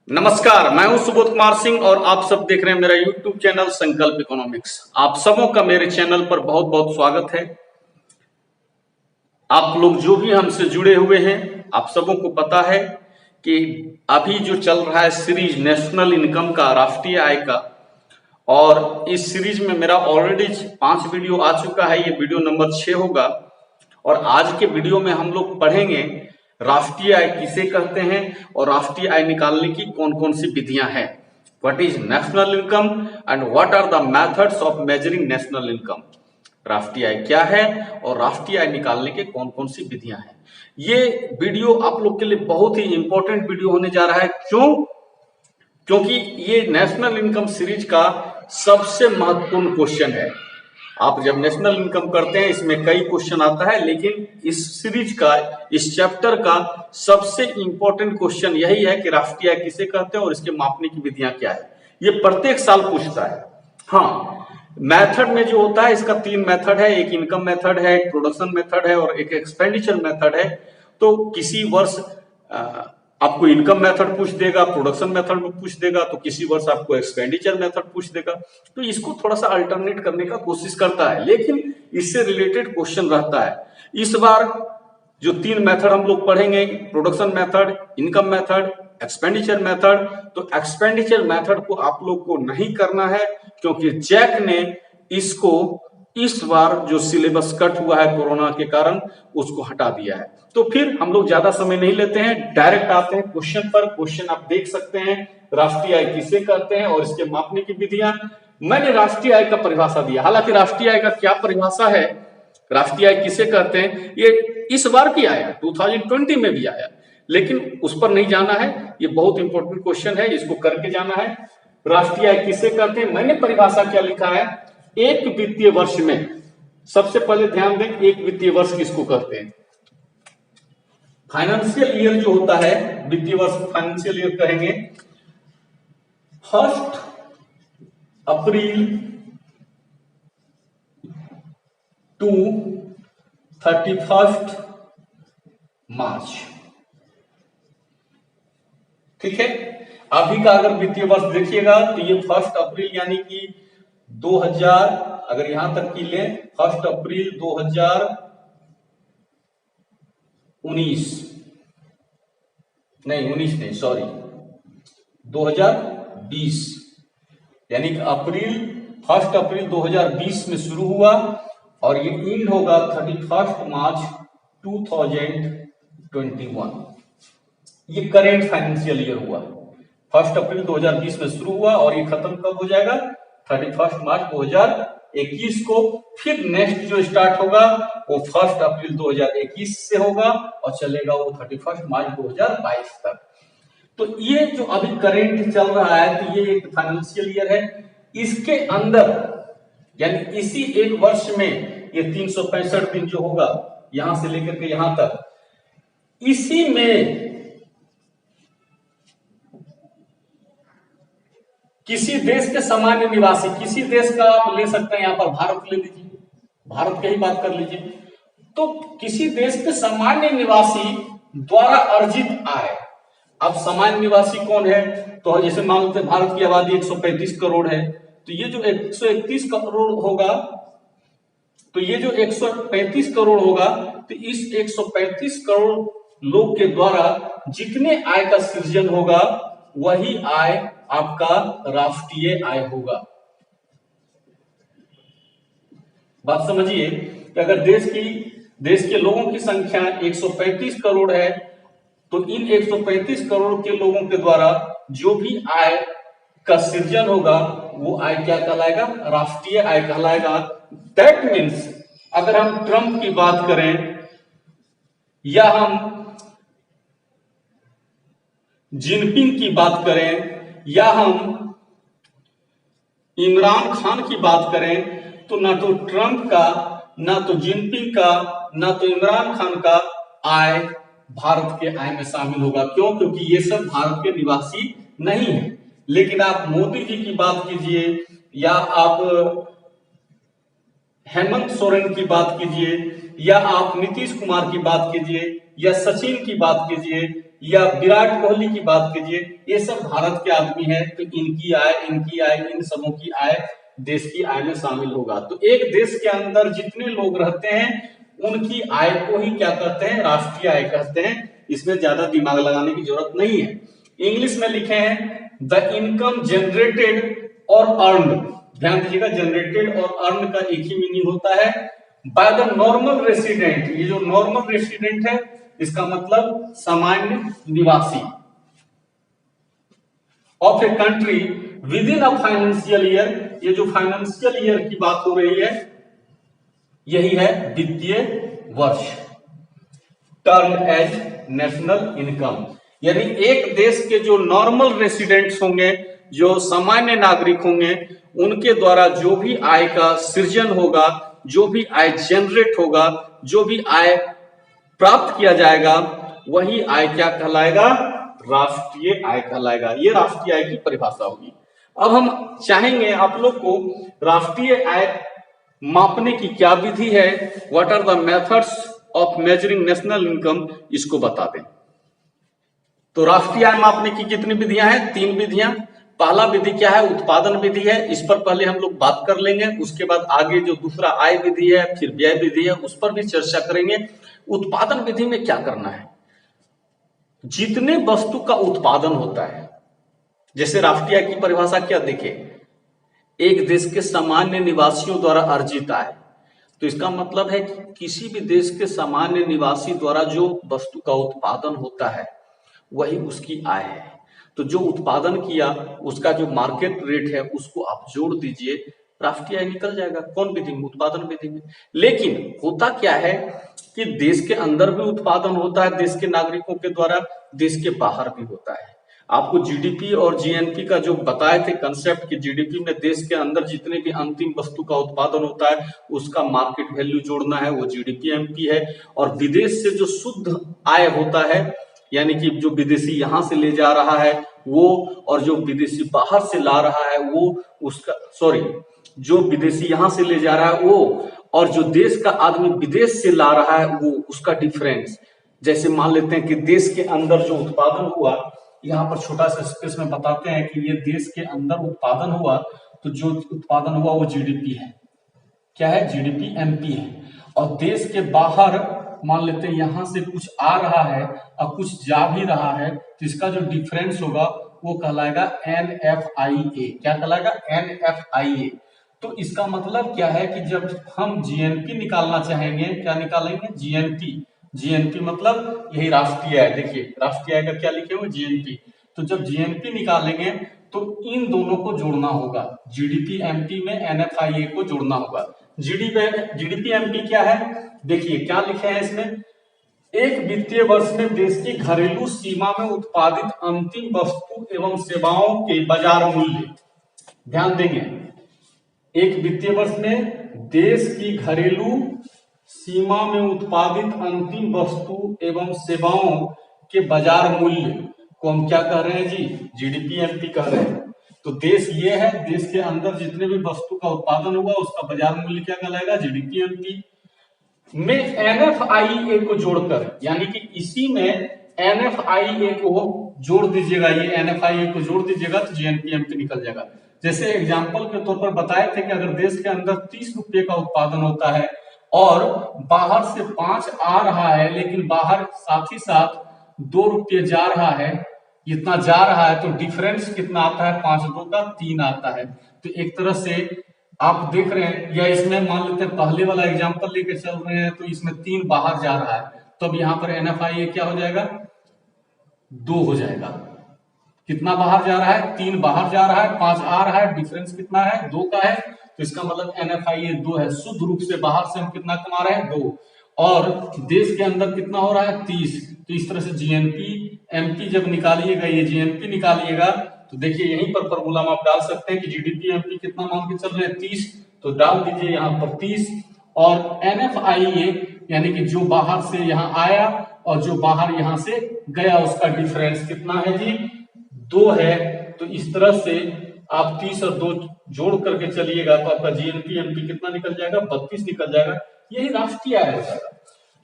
नमस्कार, मैं हूं सुबोध कुमार सिंह और आप सब देख रहे हैं मेरा YouTube चैनल संकल्प इकोनॉमिक्स। आप सबों का मेरे चैनल पर बहुत बहुत स्वागत है। आप लोग जो भी हमसे जुड़े हुए हैं, आप सबों को पता है कि अभी जो चल रहा है सीरीज नेशनल इनकम का, राष्ट्रीय आय का, और इस सीरीज में मेरा ऑलरेडी 5 वीडियो आ चुका है। ये वीडियो नंबर 6 होगा और आज के वीडियो में हम लोग पढ़ेंगे राष्ट्रीय आय किसे कहते हैं और राष्ट्रीय आय निकालने की कौन कौन सी विधियां हैं। What is national income and what are the methods of measuring national income. राष्ट्रीय आय क्या है और राष्ट्रीय आय निकालने के कौन कौन सी विधियां हैं। ये वीडियो आप लोग के लिए बहुत ही इंपॉर्टेंट वीडियो होने जा रहा है। क्योंकि ये नेशनल इनकम सीरीज का सबसे महत्वपूर्ण क्वेश्चन है। आप जब नेशनल इनकम करते हैं इसमें कई क्वेश्चन आता है, लेकिन इस सीरीज का, इस चैप्टर का सबसे इंपॉर्टेंट क्वेश्चन यही है कि राष्ट्रीय आय किसे कहते हैं और इसके मापने की विधियां क्या है। ये प्रत्येक साल पूछता है। हाँ, मेथड में जो होता है इसका 3 मेथड है। एक इनकम मेथड है, एक प्रोडक्शन मेथड है और एक एक्सपेंडिचर मेथड है। तो किसी वर्ष आपको इनकम मेथड पूछ देगा, प्रोडक्शन मेथड में पूछ देगा, तो किसी वर्ष आपको एक्सपेंडिचर मेथड पूछ देगा। तो इसको थोड़ा सा अल्टरनेट करने का कोशिश करता है, लेकिन इससे रिलेटेड क्वेश्चन रहता है। इस बार जो 3 मेथड हम लोग पढ़ेंगे, production method, income method, expenditure method, तो एक्सपेंडिचर मेथड को आप लोग को नहीं करना है क्योंकि जैक ने इसको इस बार जो सिलेबस कट हुआ है कोरोना के कारण उसको हटा दिया है। तो फिर हम लोग ज्यादा समय नहीं लेते हैं, डायरेक्ट आते हैं क्वेश्चन पर। क्वेश्चन आप देख सकते हैं, राष्ट्रीय आय किसे कहते हैं और इसके मापने की विधियां। मैंने राष्ट्रीय आय का परिभाषा दिया, हालांकि राष्ट्रीय आय का क्या परिभाषा है, राष्ट्रीय आय किसे कहते हैं, ये इस बार भी आया, 2020 में भी आया, लेकिन उस पर नहीं जाना है। ये बहुत इंपॉर्टेंट क्वेश्चन है, इसको करके जाना है। राष्ट्रीय आय किसे कहते हैं, मैंने परिभाषा क्या लिखा है, एक वित्तीय वर्ष में, सबसे पहले ध्यान दें, एक वित्तीय वर्ष किसको कहते हैं। फाइनेंशियल ईयर जो होता है, वित्तीय वर्ष फाइनेंशियल ईयर कहेंगे 1 अप्रैल टू 31 मार्च। ठीक है, अभी का अगर वित्तीय वर्ष देखिएगा तो ये 1 अप्रैल यानी कि 2000, अगर यहां तक की लें 1 अप्रैल 2019, नहीं 19 नहीं, सॉरी 2020, यानी कि 1 अप्रैल 2020 में शुरू हुआ और ये एंड होगा 31 मार्च 2021। ये करेंट फाइनेंशियल ईयर हुआ। 1 अप्रैल 2020 में शुरू हुआ और ये खत्म कब हो जाएगा, 31 मार्च 2021 को। फिर नेक्स्ट जो स्टार्ट होगा वो 1 अप्रैल 2021 से होगा और चलेगा वो 31 मार्च 2022 तक। तो ये जो अभी करेंट चल रहा है, तो ये एक फाइनेंशियल ईयर है। इसके अंदर यानी इसी एक वर्ष में ये 365 दिन जो होगा, यहां से लेकर के यहां तक, इसी में किसी देश के सामान्य निवासी, किसी देश का आप ले सकते हैं, यहां पर भारत ले लीजिए, भारत की ही बात कर लीजिए, तो किसी देश के सामान्य निवासी द्वारा अर्जित आय। अब सामान्य निवासी कौन है, तो जैसे मान लेते हैं भारत की आबादी 135 करोड़ है, तो ये जो 131 करोड़ होगा, तो ये जो 135 करोड़ होगा, तो इस 135 करोड़ लोग के द्वारा जितने आय का सृजन होगा वही आय आपका राष्ट्रीय आय होगा। बात समझिए कि अगर देश के लोगों की संख्या 135 करोड़ है, तो इन 135 करोड़ के लोगों के द्वारा जो भी आय का सृजन होगा वो आय क्या कहलाएगा, राष्ट्रीय आय कहलाएगा। दैट मीन्स अगर हम ट्रंप की बात करें या हम जिनपिंग की बात करें या हम इमरान खान की बात करें, तो ना तो ट्रंप का, ना तो जिनपिंग का, ना तो इमरान खान का आय भारत के आय में शामिल होगा। क्यों? क्योंकि ये सब भारत के निवासी नहीं है। लेकिन आप मोदी जी की बात कीजिए या आप हेमंत सोरेन की बात कीजिए या आप नीतीश कुमार की बात कीजिए या सचिन की बात कीजिए या विराट कोहली की बात कीजिए, ये सब भारत के आदमी हैं, तो इनकी आय इन सबों की आय देश की आय में शामिल होगा। तो एक देश के अंदर जितने लोग रहते हैं उनकी आय को ही क्या कहते हैं, राष्ट्रीय आय कहते हैं। इसमें ज्यादा दिमाग लगाने की जरूरत नहीं है। इंग्लिश में लिखे हैं द इनकम जनरेटेड और अर्नड, ध्यान दीजिएगा, जनरेटेड और अर्न का एक ही मीनिंग होता है, बाय द नॉर्मल रेसिडेंट। ये जो नॉर्मल रेसिडेंट है इसका मतलब सामान्य निवासी of a country with in a financial year. ये जो फाइनेंशियल ईयर की बात हो रही है यही है वित्तीय वर्ष, टर्म एज नेशनल इनकम। यानी एक देश के जो नॉर्मल रेसिडेंट्स होंगे, जो सामान्य नागरिक होंगे, उनके द्वारा जो भी आय का सृजन होगा, जो भी आय जनरेट होगा, जो भी आय प्राप्त किया जाएगा, वही आय क्या कहलाएगा, राष्ट्रीय आय कहलाएगा। ये राष्ट्रीय आय की परिभाषा होगी। अब हम चाहेंगे आप लोग को राष्ट्रीय आय मापने की क्या विधि है, what are the methods of measuring national income, इसको बता दें। तो राष्ट्रीय आय मापने की कितनी विधियां हैं, 3 विधियां। पहला विधि क्या है, उत्पादन विधि है, इस पर पहले हम लोग बात कर लेंगे। उसके बाद आगे जो दूसरा आय विधि है, फिर व्यय विधि है, उस पर भी चर्चा करेंगे। उत्पादन विधि में क्या करना है, जितने वस्तु का उत्पादन होता है, जैसे राष्ट्रीय आय की परिभाषा क्या देखे, एक देश के सामान्य निवासियों द्वारा अर्जित आय। तो इसका मतलब है कि किसी भी देश के सामान्य निवासी द्वारा जो वस्तु का उत्पादन होता है वही उसकी आय है। तो जो उत्पादन किया उसका जो मार्केट रेट है उसको आप जोड़ दीजिए, राष्ट्रीय आय निकल जाएगा। कौन विधि में, उत्पादन विधि में। लेकिन होता क्या है कि देश के अंदर भी उत्पादन होता है देश के नागरिकों के द्वारा, देश के बाहर भी होता है। आपको जीडीपी और जीएनपी का जो बताए थे कंसेप्ट कि जीडीपी में देश के अंदर जितने भी अंतिम वस्तु का उत्पादन होता है उसका मार्केट वैल्यू जोड़ना है, वो जीडीपी एमपी है। और विदेश से जो शुद्ध आय होता है, यानी कि जो विदेशी यहां से ले जा रहा है वो, और जो विदेशी बाहर से ला रहा है वो, उसका जो विदेशी यहां से ले जा रहा है वो, और जो देश का आदमी विदेश से ला रहा है वो, उसका डिफरेंस। जैसे मान लेते हैं कि देश के अंदर जो उत्पादन हुआ, यहाँ पर छोटा सा स्पेस में बताते हैं कि ये देश के अंदर उत्पादन हुआ, तो जो उत्पादन हुआ वो जीडीपी है। क्या है, जीडीपी एमपी है। और देश के बाहर मान लेते हैं यहां से कुछ आ रहा है और कुछ जा भी रहा है, तो इसका जो डिफरेंस होगा वो कहलाएगा NFIA। क्या कहलाएगा, NFIA। तो इसका मतलब क्या है कि जब हम जीएनपी निकालना चाहेंगे, क्या निकालेंगे, जीएनपी मतलब यही राष्ट्रीय आय। देखिए राष्ट्रीय आय का क्या लिखे हुए, जीएनपी। तो जब जीएनपी निकालेंगे तो इन दोनों को जोड़ना होगा, जीडीपी एमपी में NFIA को जोड़ना होगा। जीडीपी एमपी क्या है, देखिए क्या लिखे हैं इसमें, एक वित्तीय वर्ष में देश की घरेलू सीमा में उत्पादित अंतिम वस्तु एवं सेवाओं के बाजार मूल्य। ध्यान देंगे, एक वित्तीय वर्ष में देश की घरेलू सीमा में उत्पादित अंतिम वस्तु एवं सेवाओं के बाजार मूल्य को हम क्या कह रहे हैं जी, जीडीपी एमपी कह रहे हैं। तो देश ये है, देश के अंदर जितने भी वस्तु का उत्पादन हुआ उसका बाजार मूल्य क्या कहलाएगा, जीडीपी एमपी में एनएफआईए को जोड़कर, यानी कि इसी में एनएफआईए को जोड़ दीजिएगा, ये एनएफआईए को जोड़ दीजिएगा तो जीएनपी एमपी निकल जाएगा। जैसे एग्जांपल के तौर पर बताए थे कि अगर देश के अंदर 30 रुपये का उत्पादन होता है और बाहर से 5 आ रहा है, लेकिन बाहर साथ ही साथ 2 रुपये जा रहा है, इतना जा रहा है, तो डिफरेंस कितना आता है, 5 2 का 3 आता है। तो एक तरह से आप देख रहे हैं, या इसमें मान लेते हैं पहले वाला एग्जांपल लेके चल रहे हैं, तो इसमें 3 बाहर जा रहा है, तब तो यहाँ पर एनएफआईए क्या हो जाएगा, 2 हो जाएगा। कितना बाहर जा रहा है, 3 बाहर जा रहा है, 5 आ रहा है, डिफरेंस कितना है, 2 का है, तो इसका मतलब एनएफआईए 2 है। शुद्ध रूप से बाहर से हम कितना कमा रहे हैं, 2, और देश के अंदर कितना हो रहा है, 30। तो इस तरह से जीएनपी एमपी जब निकालिएगा, ये जीएनपी निकालिएगा, तो देखिए यहीं पर फॉर्मूला में आप डाल सकते हैं कि जीडीपी एमपी कितना मान के चल रहे हैं, 30, तो डाल दीजिए यहाँ पर 30, और एनएफआईए यानी कि जो बाहर से यहाँ आया और जो बाहर यहाँ से गया उसका डिफरेंस कितना है जी, 2 है। तो इस तरह से आप 30 और 2 जोड़ करके चलिएगा तो आपका जीएनपी एमपी कितना निकल जाएगा, 32 निकल जाएगा। यही राष्ट्रीय आय हो जाएगा।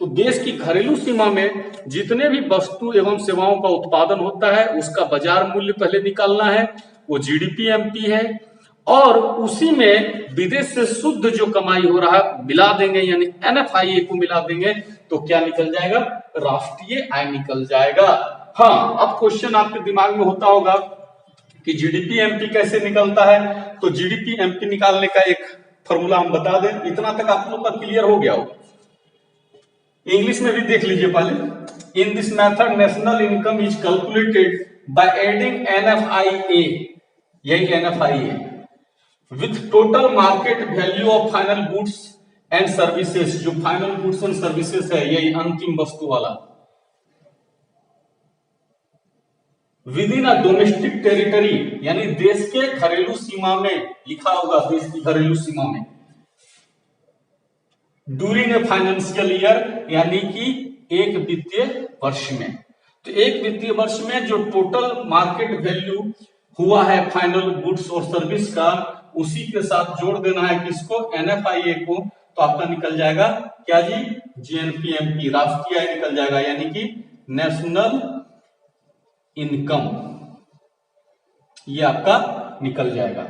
तो देश की घरेलू सीमा में जितने भी वस्तु एवं सेवाओं का उत्पादन होता है उसका बाजार मूल्य पहले निकालना है, वो जीडीपी एमपी है। और उसी में विदेश से शुद्ध जो कमाई हो रहा है मिला देंगे, यानी एनएफआईए को मिला देंगे, तो क्या निकल जाएगा? राष्ट्रीय आय निकल जाएगा। हाँ, अब क्वेश्चन आपके दिमाग में होता होगा कि जीडीपी एमपी कैसे निकलता है। तो जीडीपी एमपी निकालने का एक फॉर्मूला हम बता दें, इतना तक आप लोग का क्लियर हो गया हो। इंग्लिश में भी देख लीजिए पहले। In this method national income is calculated by adding NFIA, यही NFIA, with total market value of final goods and services. जो फाइनल गुड्स एंड सर्विसेज है, यही अंतिम वस्तु वाला, within a domestic territory, यानी देश के घरेलू सीमा में लिखा होगा, देश की घरेलू सीमा में, ड्यूरिंग ए फाइनेंशियल ईयर, यानी कि एक वित्तीय वर्ष में। तो एक वित्तीय वर्ष में जो टोटल मार्केट वैल्यू हुआ है फाइनल गुड्स और सर्विस का, उसी के साथ जोड़ देना है किसको? एनएफआईए को। तो आपका निकल जाएगा क्या जी? जीएनपीएमपी, राष्ट्रीय आय निकल जाएगा, यानी कि नेशनल इनकम, ये आपका निकल जाएगा।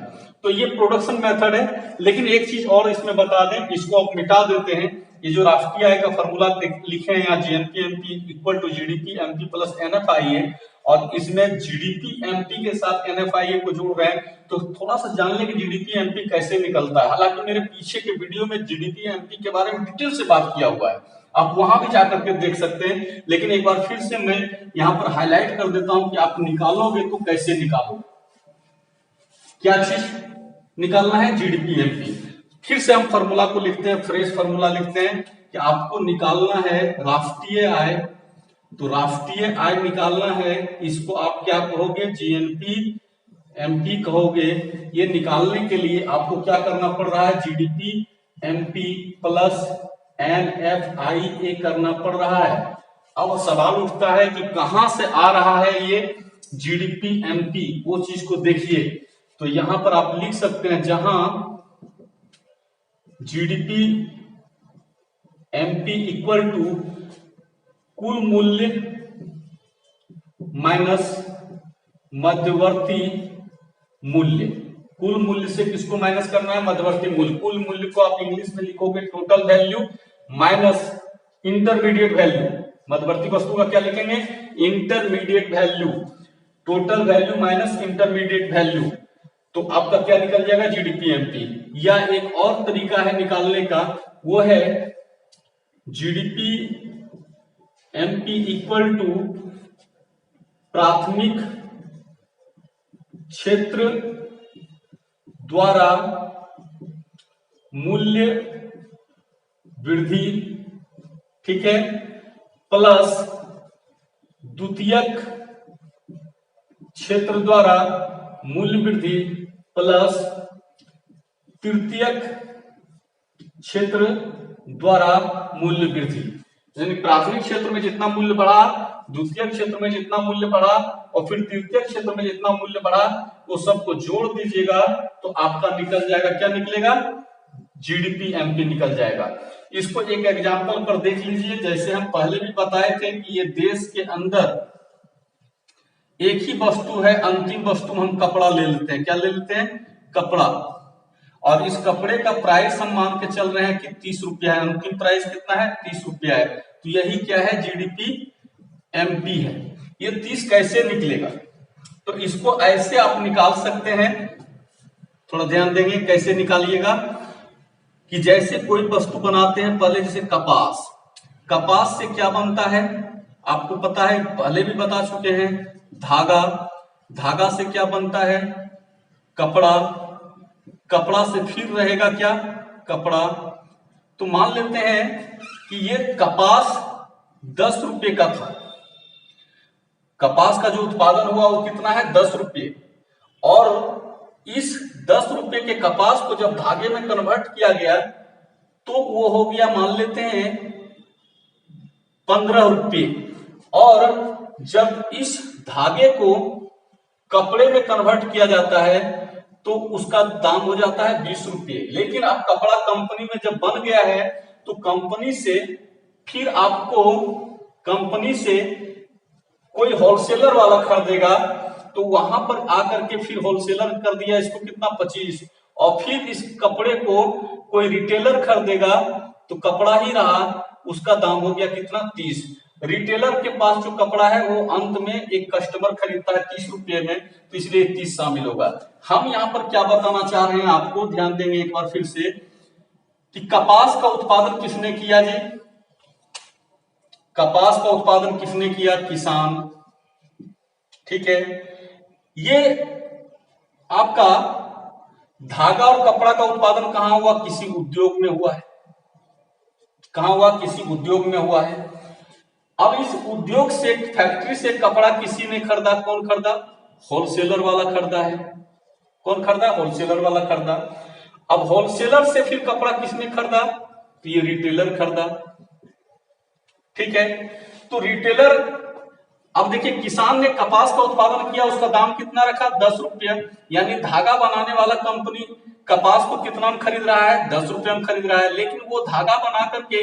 तो ये प्रोडक्शन मेथड है। लेकिन एक चीज और इसमें बता दें, इसको आप मिटा देते हैं। ये जो राष्ट्रीय आय का फॉर्मूला लिखे हैं यहाँ, GNP MP equal to GDP MP plus NFIA, और इसमें जीडीपी एमपी के साथ एनएफआईए को जोड़ रहे हैं। तो थोड़ा सा जान लें कि जीडीपी एमपी कैसे निकलता है। हालांकि मेरे पीछे के वीडियो में जीडीपी एमपी के बारे में डिटेल से बात किया हुआ है, आप वहां भी जाकर के देख सकते हैं। लेकिन एक बार फिर से मैं यहाँ पर हाईलाइट कर देता हूं कि आप निकालोगे तो कैसे निकालोगे, क्या चीज निकालना है? GDP MP. फिर से हम फॉर्मूला को लिखते हैं, फ्रेश फॉर्मूला लिखते हैं कि आपको निकालना है राष्ट्रीय आय। तो राष्ट्रीय आय निकालना है, इसको आप क्या कहोगे? जीएनपी एमपी कहोगे। ये निकालने के लिए आपको क्या करना पड़ रहा है? जीडीपी एमपी प्लस एनएफआईए करना पड़ रहा है। अब सवाल उठता है कि कहां से आ रहा है ये जीडीपी एमपी, वो चीज को देखिए। तो यहां पर आप लिख सकते हैं, जहां जीडीपी एमपी इक्वल टू कुल मूल्य माइनस मध्यवर्ती मूल्य। कुल मूल्य से किसको माइनस करना है? मध्यवर्ती मूल्य। कुल मूल्य को आप इंग्लिश में लिखोगे total value minus intermediate value. मध्यवर्ती वस्तु का क्या लिखेंगे? Intermediate value. Total value minus intermediate value. तो आपका क्या निकल जाएगा? GDP MP. या एक और तरीका है निकालने का, वो है जीडीपी एमपी इक्वल टू प्राथमिक क्षेत्र द्वारा मूल्य वृद्धि, ठीक है, प्लस द्वितीयक क्षेत्र द्वारा मूल्य वृद्धि प्लस तृतीयक क्षेत्र द्वारा मूल्य वृद्धि। यानी प्राथमिक क्षेत्र में जितना मूल्य बढ़ा, द्वितीय क्षेत्र में जितना मूल्य बढ़ा, और फिर तृतीय क्षेत्र में जितना मूल्य बढ़ा, वो सबको जोड़ दीजिएगा तो आपका निकल जाएगा, क्या निकलेगा? जीडीपी एमपी निकल जाएगा। इसको एक एग्जांपल पर देख लीजिए। जैसे हम पहले भी बताए थे कि ये देश के अंदर एक ही वस्तु है, अंतिम वस्तु हम कपड़ा ले लेते हैं। क्या ले लेते हैं? कपड़ा। और इस कपड़े का प्राइस हम मान के चल रहे हैं कि 30 रुपया है। अंतिम प्राइस कितना है? 30 रुपया है। तो यही क्या है? जीडीपी एमपी है। ये 30 कैसे निकलेगा? तो इसको ऐसे आप निकाल सकते हैं, थोड़ा ध्यान देंगे कैसे निकालिएगा। कि जैसे कोई वस्तु बनाते हैं पहले, जैसे कपास। कपास से क्या बनता है आपको पता है, पहले भी बता चुके हैं। धागा। धागा से क्या बनता है? कपड़ा। कपड़ा से फिर रहेगा क्या? कपड़ा। तो मान लेते हैं कि ये कपास 10 रुपये का था। कपास का जो उत्पादन हुआ वो कितना है? 10 रुपये। और इस 10 रुपये के कपास को जब धागे में कन्वर्ट किया गया तो वो हो गया, मान लेते हैं 15 रुपये। और जब इस धागे को कपड़े में कन्वर्ट किया जाता है तो उसका दाम हो जाता है 20 रुपये। लेकिन अब कपड़ा कंपनी में जब बन गया है तो कंपनी से फिर आपको कंपनी से कोई होलसेलर वाला खरीदेगा तो वहां पर आकर के फिर होलसेलर कर दिया इसको कितना 25, और फिर इस कपड़े को कोई रिटेलर खरीदेगा तो कपड़ा ही रहा, उसका दाम हो गया कितना 30। रिटेलर के पास जो कपड़ा है वो अंत में एक कस्टमर खरीदता है 30 रुपये में, तो इसलिए 30 शामिल होगा। हम यहाँ पर क्या बताना चाह रहे हैं आपको, ध्यान देंगे एक बार फिर से कि कपास का उत्पादन किसने किया जी? कपास का उत्पादन किसने किया? किसान। ठीक है, ये आपका धागा और कपड़ा का उत्पादन कहां हुआ? किसी उद्योग में हुआ है। कहां हुआ? किसी उद्योग में हुआ है। अब इस उद्योग से, फैक्ट्री से कपड़ा किसी ने खरीदा, कौन खरीदा? होलसेलर वाला खरीदा है। कौन खरीदा? होलसेलर वाला खरीदा। अब होलसेलर से फिर कपड़ा किसने खरीदा? तो ये रिटेलर खरीदा। ठीक है, तो रिटेलर, अब देखिए किसान ने कपास का उत्पादन किया, उसका दाम कितना रखा? 10 रुपया। यानी धागा बनाने वाला कंपनी कपास को कितना में खरीद रहा है? 10 रुपया में खरीद रहा है, लेकिन वो धागा बना करके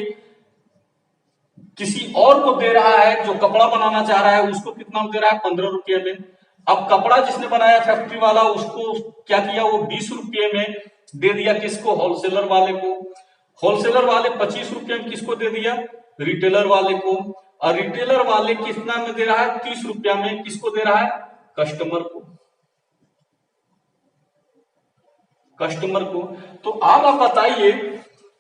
किसी और को दे रहा है जो कपड़ा बनाना चाह रहा है, उसको कितना में दे रहा है? 15 रुपये में। अब कपड़ा जिसने बनाया फैक्ट्री वाला, उसको क्या किया? वो 20 रुपये में दे दिया। किसको? होलसेलर वाले को। होलसेलर वाले 25 रुपये में किसको दे दिया? रिटेलर वाले को। और रिटेलर वाले कितना में दे रहा है? 30 रुपया में। किसको दे रहा है? कस्टमर को। कस्टमर को। तो अब आप बताइए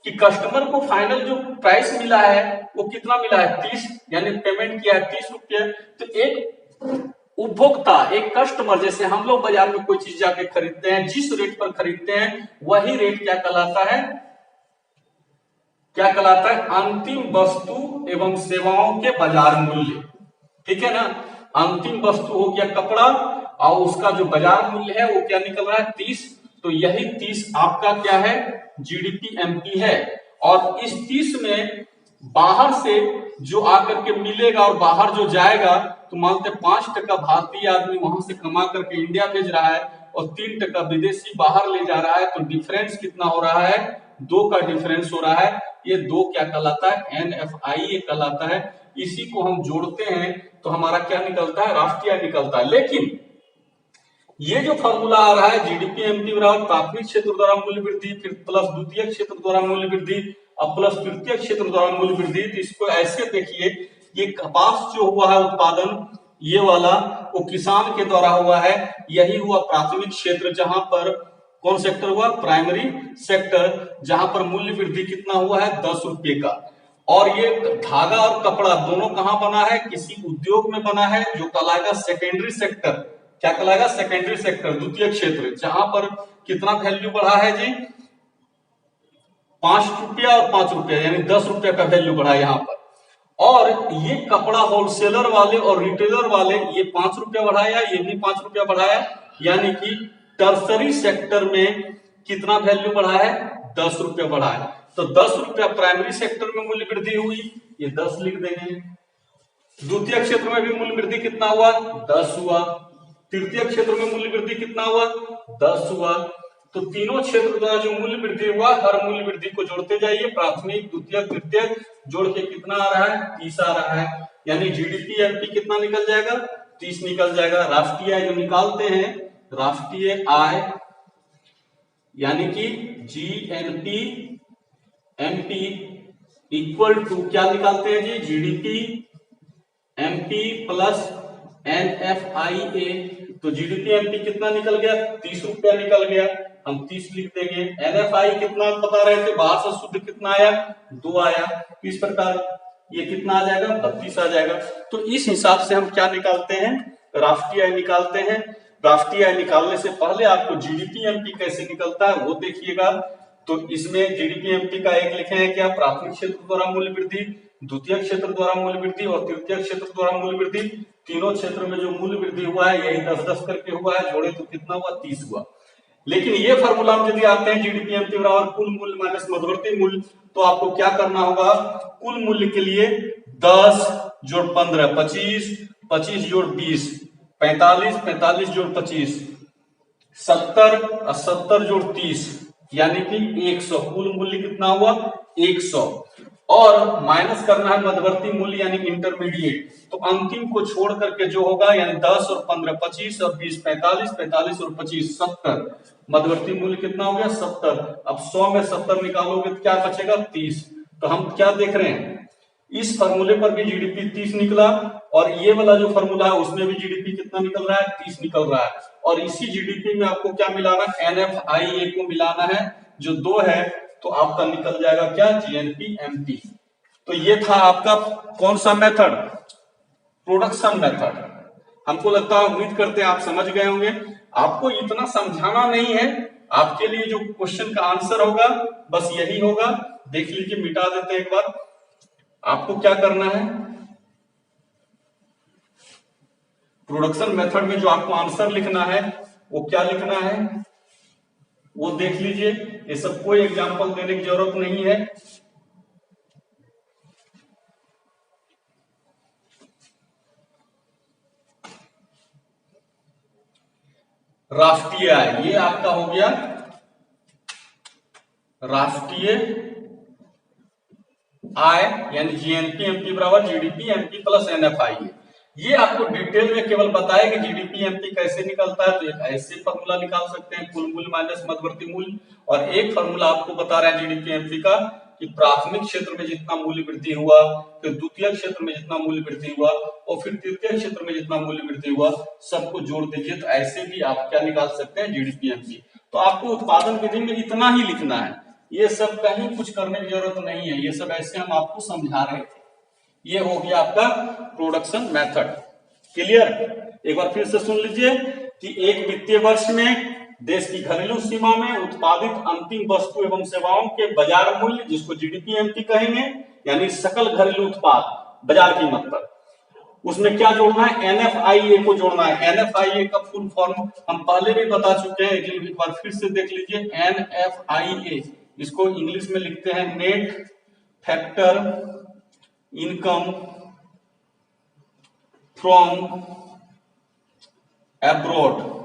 कि कस्टमर को फाइनल जो प्राइस मिला है वो कितना मिला है? 30, यानी पेमेंट किया है 30 रुपये। तो एक उपभोक्ता, एक कस्टमर, जैसे हम लोग बाजार में कोई चीज जाके खरीदते हैं, जिस रेट पर खरीदते हैं वही रेट क्या कहलाता है? क्या कहलाता है? अंतिम वस्तु एवं सेवाओं के बाजार मूल्य। ठीक है ना, अंतिम वस्तु हो गया कपड़ा, और उसका जो बाजार मूल्य है वो क्या निकल रहा है? 30। तो यही 30 आपका क्या है? जीडीपी एमपी है। और इस 30 में बाहर से जो आकर के मिलेगा और बाहर जो जाएगा, तो मानते 5% भारतीय आदमी वहां से कमा करके इंडिया भेज रहा है और 3% विदेशी बाहर ले जा रहा है। तो डिफरेंस कितना हो रहा है? 2 का डिफरेंस हो रहा है। ये 2 क्या कहलाता है? NFI कहलाता है। इसी को हम जोड़ते हैं तो हमारा क्या निकलता है? राष्ट्रीय आय निकलता है। लेकिन ये जो फॉर्मूला आ रहा है जीडीपी एमपी बराबर प्राथमिक क्षेत्र द्वारा मूल्य वृद्धि, फिर प्लस द्वितीय क्षेत्र द्वारा मूल्य वृद्धि, अब प्लस तृतीय क्षेत्र द्वारा मूल्य वृद्धि, तो इसको ऐसे देखिए, ये कपास जो हुआ है उत्पादन, ये वाला वो किसान के द्वारा हुआ है। यही हुआ प्राथमिक क्षेत्र, जहां पर कौन सेक्टर हुआ? प्राइमरी सेक्टर, जहां पर मूल्य वृद्धि कितना हुआ है? 10 रुपये का। और ये धागा और कपड़ा दोनों कहां बना है? किसी उद्योग में बना है, जो कहलाएगा सेकेंडरी सेक्टर। क्या कहलाएगा? सेकेंडरी सेक्टर, द्वितीय क्षेत्र, जहां पर कितना वैल्यू बढ़ा है जी? 5 रुपया और 5 रुपया, यानी 10 रुपया का वैल्यू बढ़ा है यहाँ पर। और ये कपड़ा होलसेलर वाले और रिटेलर वाले ये 5 रुपया बढ़ाया, ये भी 5 रुपया बढ़ाया, यानी कि टर्सरी सेक्टर में कितना वैल्यू बढ़ा है? 10 रुपया बढ़ा है। तो 10 रुपया प्राइमरी सेक्टर में मूल्य वृद्धि हुई, ये 10 लिख देंगे। द्वितीय क्षेत्र में भी मूल्य वृद्धि कितना हुआ? 10 हुआ। तृतीय क्षेत्र में मूल्य वृद्धि कितना हुआ? 10 हुआ। तो तीनों क्षेत्र द्वारा जो मूल्य वृद्धि हुआ, हर मूल्य वृद्धि को जोड़ते जाइए, प्राथमिक, द्वितीय, तृतीय, जोड़ के कितना आ रहा है? 30 आ रहा है। यानी जीडीपी एमपी कितना निकल जाएगा? 30 निकल जाएगा। राष्ट्रीय आय जो निकालते हैं, राष्ट्रीय आय यानी कि जीएनपी एमपी इक्वल टू क्या निकालते हैं जी? GDP MP plus NFIA। तो जीडीपी एमपी कितना निकल गया? 30 रुपया निकल गया, हम 30 लिख देंगे। NFI कितना बता रहे थे? बाहर से शुद्ध कितना आया? 2 आया। इस प्रकार ये कितना आ जाएगा? 32 आ जाएगा। तो इस हिसाब से हम क्या निकालते हैं? राष्ट्रीय आय निकालते हैं। राष्ट्रीय आय निकालने से पहले आपको जीडीपी एमपी कैसे निकलता है वो देखिएगा। तो इसमें जीडीपी एमपी का एक लिखे हैं क्या? प्राथमिक क्षेत्र द्वारा मूल्य वृद्धि, द्वितीय क्षेत्र द्वारा मूल्य वृद्धि और तृतीय क्षेत्र द्वारा मूल्य वृद्धि। तीनों क्षेत्र में जो मूल्य वृद्धि हुआ है यही 10-10 करके हुआ है, जोड़े तो कितना हुआ? 30 हुआ। लेकिन ये फॉर्मूला में यदि आते हैं जीडीपी एमपी बराबर कुल मूल्य माइनस मध्यवर्ती मूल्य, तो आपको क्या करना होगा? कुल मूल्य के लिए 10 जोड़ 15 25, 25 जोड़ 20 45, 45 जोड़ 25 70 और 70 जोड़ 30, यानी कि 100। कुल मूल्य कितना हुआ? 100। और माइनस करना है मध्यवर्ती मूल्य यानी इंटरमीडिएट। तो अंतिम को छोड़ करके जो होगा यानी 10 और 15 25 और 20 45, 45 और 25 70, मध्यवर्ती मूल्य कितना हो गया 70। अब 100 में 70 निकालोगे तो क्या बचेगा 30। तो हम क्या देख रहे हैं, इस फॉर्मूले पर भी जीडीपी 30 निकला और ये वाला जो फॉर्मूला है उसमें भी जीडीपी कितना निकल रहा है 30 निकल रहा है। और इसी जीडीपी में आपको क्या मिलाना है, एनएफआईए को मिलाना है, जो 2 है तो आपका निकल जाएगा क्या जीएनपी एमपी। तो ये था आपका कौन सा मेथड, प्रोडक्शन मेथड। हमको लगता है, उम्मीद करते हैं आप समझ गए होंगे। आपको इतना समझाना नहीं है, आपके लिए जो क्वेश्चन का आंसर होगा बस यही होगा। देख लीजिए, मिटा देते हैं एक बार। आपको क्या करना है, प्रोडक्शन मेथड में जो आपको आंसर लिखना है वो क्या लिखना है वो देख लीजिए। ये सब कोई एग्जांपल देने की जरूरत नहीं है। राष्ट्रीय आय, ये आपका हो गया राष्ट्रीय आय यानी जीएनपी एमपी बराबर जीडीपी एमपी प्लस एनएफआई। ये आपको डिटेल में केवल बताया कि जीडीपी एमपी कैसे निकलता है। तो एक ऐसे फॉर्मूला निकाल सकते हैं, कुल मूल्य माइनस मध्यवर्ती मूल्य। और एक फॉर्मूला आपको बता रहा है जीडीपी एमपी का कि प्राथमिक क्षेत्र में जितना मूल्य वृद्धि हुआ, फिर द्वितीय क्षेत्र में जितना मूल्य वृद्धि हुआ और फिर तृतीय क्षेत्र में जितना मूल्य वृद्धि हुआ, सबको जोड़ दीजिए तो ऐसे भी आप क्या निकाल सकते हैं जीडीपी एमपी। तो आपको उत्पादन विधि में इतना ही लिखना है, ये सब कहीं कुछ करने की जरूरत नहीं है। ये सब ऐसे हम आपको समझा रहे थे। ये हो गया आपका प्रोडक्शन मेथड। क्लियर? एक बार फिर से सुन लीजिए कि एक वित्तीय वर्ष में देश की घरेलू सीमा में उत्पादित अंतिम वस्तु एवं सेवाओं के बाजार मूल्य, जिसको जीडीपी एमपी कहेंगे, यानी सकल घरेलू उत्पाद बाजार कीमत पर, उसमें क्या जोड़ना है, एनएफआईए को जोड़ना है। एनएफआईए का फुल फॉर्म हम पहले भी बता चुके हैं, एक बार फिर से देख लीजिए। एनएफआईए, इसको इंग्लिश में लिखते हैं net factor income from abroad.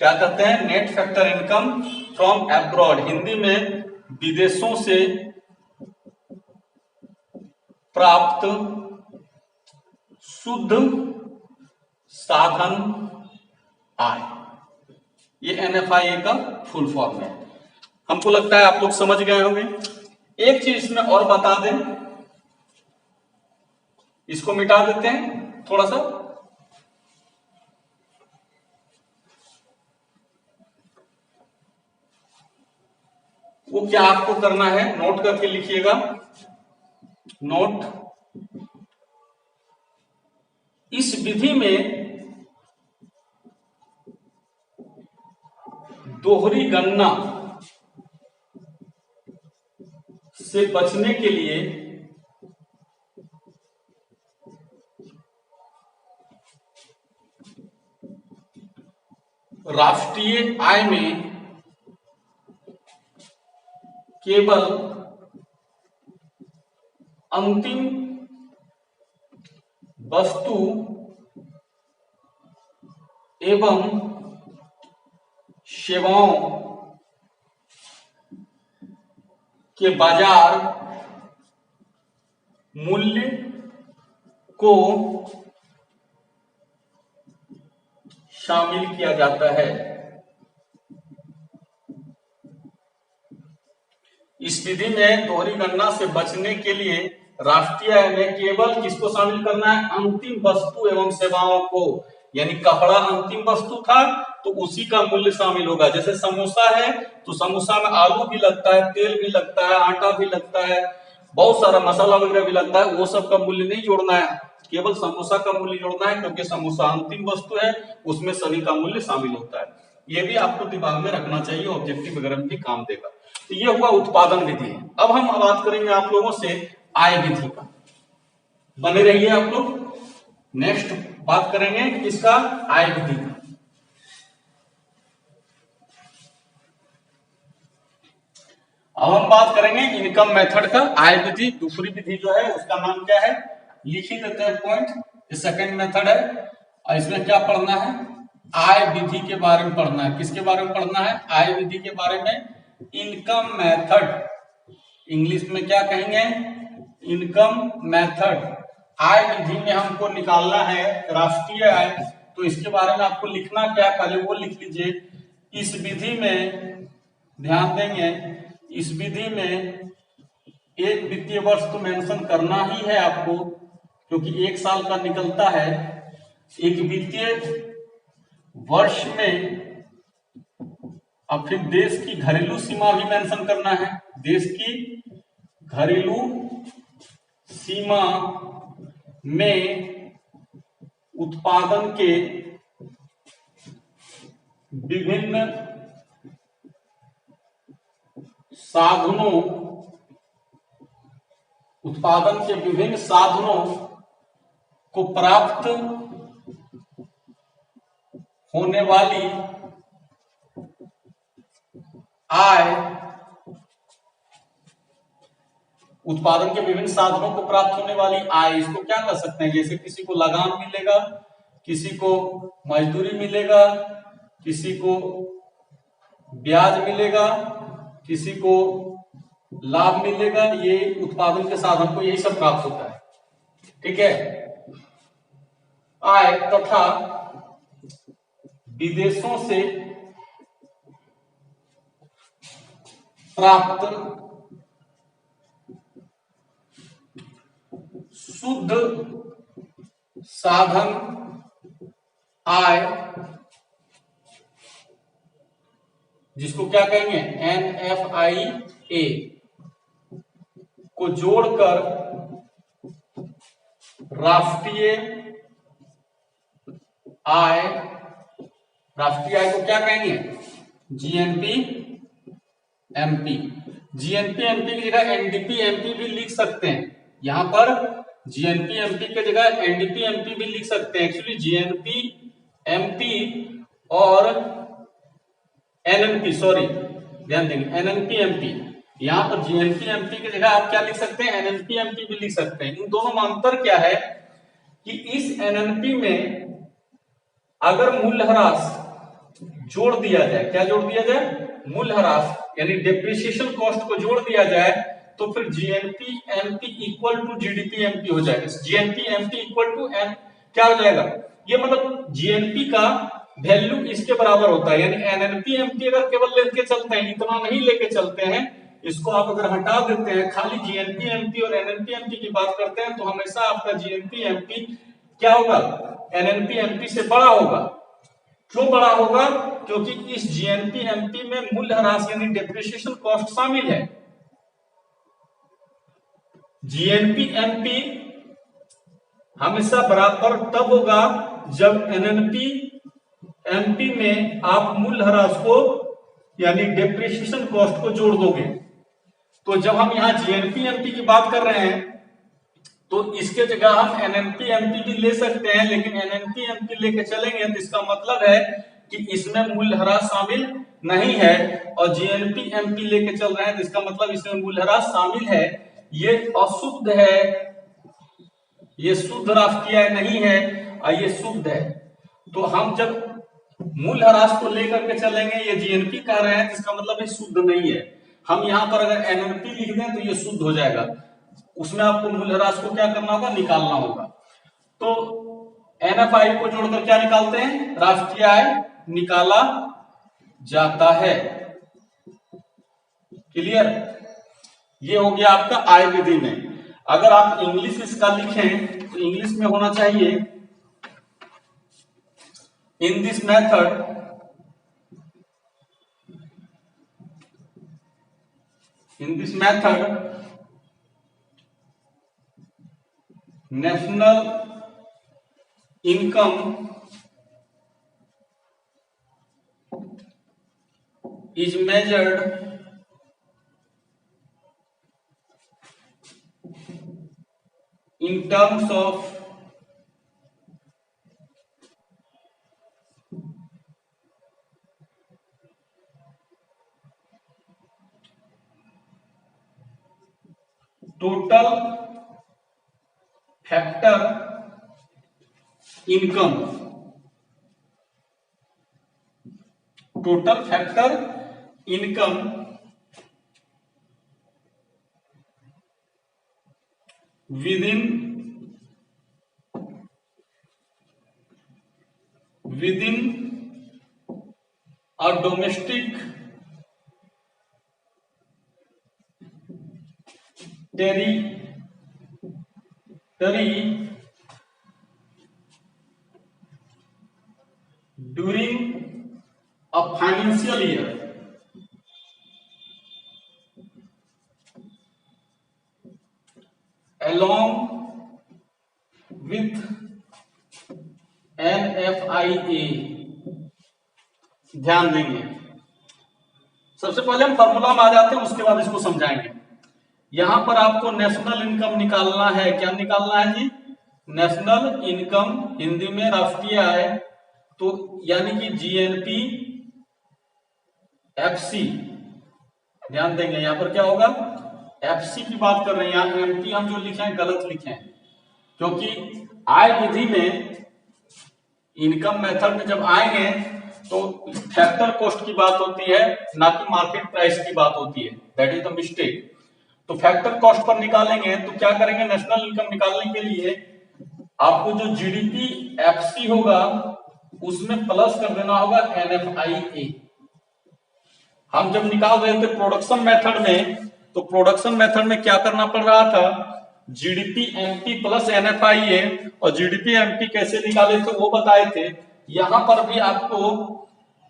क्या कहते हैं, net factor income from abroad, Hindi में विदेशों से प्राप्त शुद्ध साधन आय। ये एनएफआईए का फुल फॉर्म है। हमको लगता है आप लोग समझ गए होंगे। एक चीज इसमें और बता दें, इसको मिटा देते हैं थोड़ा सा। वो क्या आपको करना है, नोट करके लिखिएगा। नोट, इस विधि में दोहरी गणना से बचने के लिए राष्ट्रीय आय में केवल अंतिम वस्तु एवं सेवाओं के बाजार मूल्य को शामिल किया जाता है। इस विधि में दोहरी गणना से बचने के लिए राष्ट्रीय आय में केवल किसको शामिल करना है, अंतिम वस्तु एवं सेवाओं को। यानी कपड़ा अंतिम वस्तु था तो उसी का मूल्य शामिल होगा। जैसे समोसा है तो समोसा में आलू भी लगता है, तेल भी लगता है, आटा भी लगता है, बहुत सारा मसाला वगैरह भी लगता है। वो सब का मूल्य नहीं जोड़ना है, केवल समोसा का मूल्य जोड़ना है, क्योंकि समोसा अंतिम वस्तु है, उसमें सभी का मूल्य शामिल होता है। ये भी आपको दिमाग में रखना चाहिए, ऑब्जेक्टिव वगैरह में भी काम देगा। तो ये हुआ उत्पादन विधि। अब हम बात करेंगे आप लोगों से आय विधि का। बने रहिए आप लोग, नेक्स्ट बात करेंगे किसका, आय विधि का। अब हम बात करेंगे इनकम मेथड का। आय विधि दूसरी विधि जो है उसका नाम क्या है, लिख ही देते हैं पॉइंट। ये सेकंड मेथड है और इसमें क्या पढ़ना है, आय विधि के बारे में पढ़ना है। किसके बारे में पढ़ना है, आय विधि के बारे में। इनकम मेथड इंग्लिश में क्या कहेंगे, इनकम मेथड। आय विधि में हमको निकालना है राष्ट्रीय आय, तो इसके बारे में आपको लिखना क्या, पहले वो लिख लीजिए। इस विधि में ध्यान देंगे, इस विधि में एक वित्तीय वर्ष तो मेंशन करना ही है आपको, क्योंकि एक साल का निकलता है। एक वित्तीय वर्ष में अब फिर देश की घरेलू सीमा भी मेंशन करना है। देश की घरेलू सीमा में उत्पादन के विभिन्न साधनों, उत्पादन के विभिन्न साधनों को प्राप्त होने वाली आय, उत्पादन के विभिन्न साधनों को प्राप्त होने वाली आय, इसको क्या कर सकते हैं, जैसे किसी को लगान मिलेगा, किसी को मजदूरी मिलेगा, किसी को ब्याज मिलेगा, किसी को लाभ मिलेगा, ये उत्पादन के साधन को यही सब प्राप्त होता है। ठीक है। आय तथा विदेशों से प्राप्त शुद्ध साधन आय, जिसको क्या कहेंगे, NFIA, को जोड़कर राष्ट्रीय आय, राष्ट्रीय आय को क्या कहेंगे, GNP MP। GNP MP की जगह NDP MP भी लिख सकते हैं। यहां पर GNP MP की जगह NDP MP भी लिख सकते हैं। एक्चुअली GNP MP और NNP, सॉरी ध्यान देंगे, NNP MP, यहां पर GNP MP की जगह आप क्या लिख सकते हैं, NNP MP भी लिख सकते हैं। इन दोनों में अंतर क्या है कि इस NNP में अगर मूल्यह्रास जोड़ दिया जाए, क्या जोड़ दिया जाए, मूल्यह्रास यानी डेप्रिसिएशन कॉस्ट को जोड़ दिया जाए, तो फिर GNP MP equal to GDP MP हो जाएगा। GNP MP इक्वल टू क्या हो जाएगा, ये मतलब GNP का वैल्यू इसके बराबर होता है। यानी NNP MP अगर केवल लेके चलते हैं, इतना नहीं लेके चलते हैं, इसको आप अगर हटा देते हैं, खाली GNP MP और NNP MP की बात करते हैं, तो हमेशा आपका GNP MP क्या होगा, NNP MP से बड़ा होगा। क्यों बड़ा होगा, क्योंकि इस GNP MP में मूल्यह्रास यानी डेप्रिसिएशन कॉस्ट शामिल है। GNP MP हमेशा बराबर तब होगा जब NNP MP में आप मूल्यह्रास को यानी डेप्रिसिएशन कॉस्ट को जोड़ दोगे। तो जब हम यहां GNP MP की बात कर रहे हैं, तो इसके जगह हम NNP MP भी ले सकते हैं, लेकिन NNP MP लेके चलेंगे तो इसका मतलब है कि इसमें मूल्यह्रास शामिल नहीं है, और GNP MP लेके चल रहे हैं तो इसका मतलब इसमें मूल्यह्रास शामिल है। ये अशुद्ध है, ये शुद्ध राष्ट्रीय आय नहीं है, और ये शुद्ध है। तो हम जब मूल्यह्रास को लेकर के चलेंगे, ये GNP कह रहे हैं, जिसका मतलब ये शुद्ध नहीं है। हम यहां पर अगर NNP लिख दें तो ये शुद्ध हो जाएगा, उसमें आपको मूल्यह्रास को क्या करना होगा, निकालना होगा। तो NFI को जोड़कर क्या निकालते हैं, राष्ट्रीय आय निकाला जाता है। क्लियर, ये हो गया आपका आय विधि में। अगर आप इंग्लिश इसका लिखें तो इंग्लिश में होना चाहिए, इन this method national income is measured in terms of total factor income, total factor income within a domestic territory during a financial year along with NFIA। ध्यान देंगे, सबसे पहले हम फॉर्मूला में आ जाते हैं, उसके बाद इसको समझाएंगे। यहां पर आपको नेशनल इनकम निकालना है। क्या निकालना है जी? नेशनल इनकम, हिंदी में राष्ट्रीय आय। तो यानी कि जीएनपी एफसी, ध्यान देंगे यहां पर क्या होगा, एफसी की बात कर रहे हैं। यहां एमपी हम जो लिखे हैं गलत लिखे हैं, क्योंकि आय विधि में इनकम मेथड में जब आएंगे तो फैक्टर कॉस्ट की बात होती है, ना कि मार्केट प्राइस की बात होती है। That is the mistake. तो फैक्टर कॉस्ट पर निकालेंगे तो क्या करेंगे, नेशनल इनकम निकालने के लिए आपको जो जीडीपी एफसी होगा उसमें प्लस कर देना होगा एनएफआईए। हम जब निकाल रहे थे प्रोडक्शन मेथड में, तो प्रोडक्शन मेथड में क्या करना पड़ रहा था, जीडीपी एमपी प्लस एनएफआईए, और जीडीपी एमपी कैसे निकाले थे वो बताए थे। यहां पर भी आपको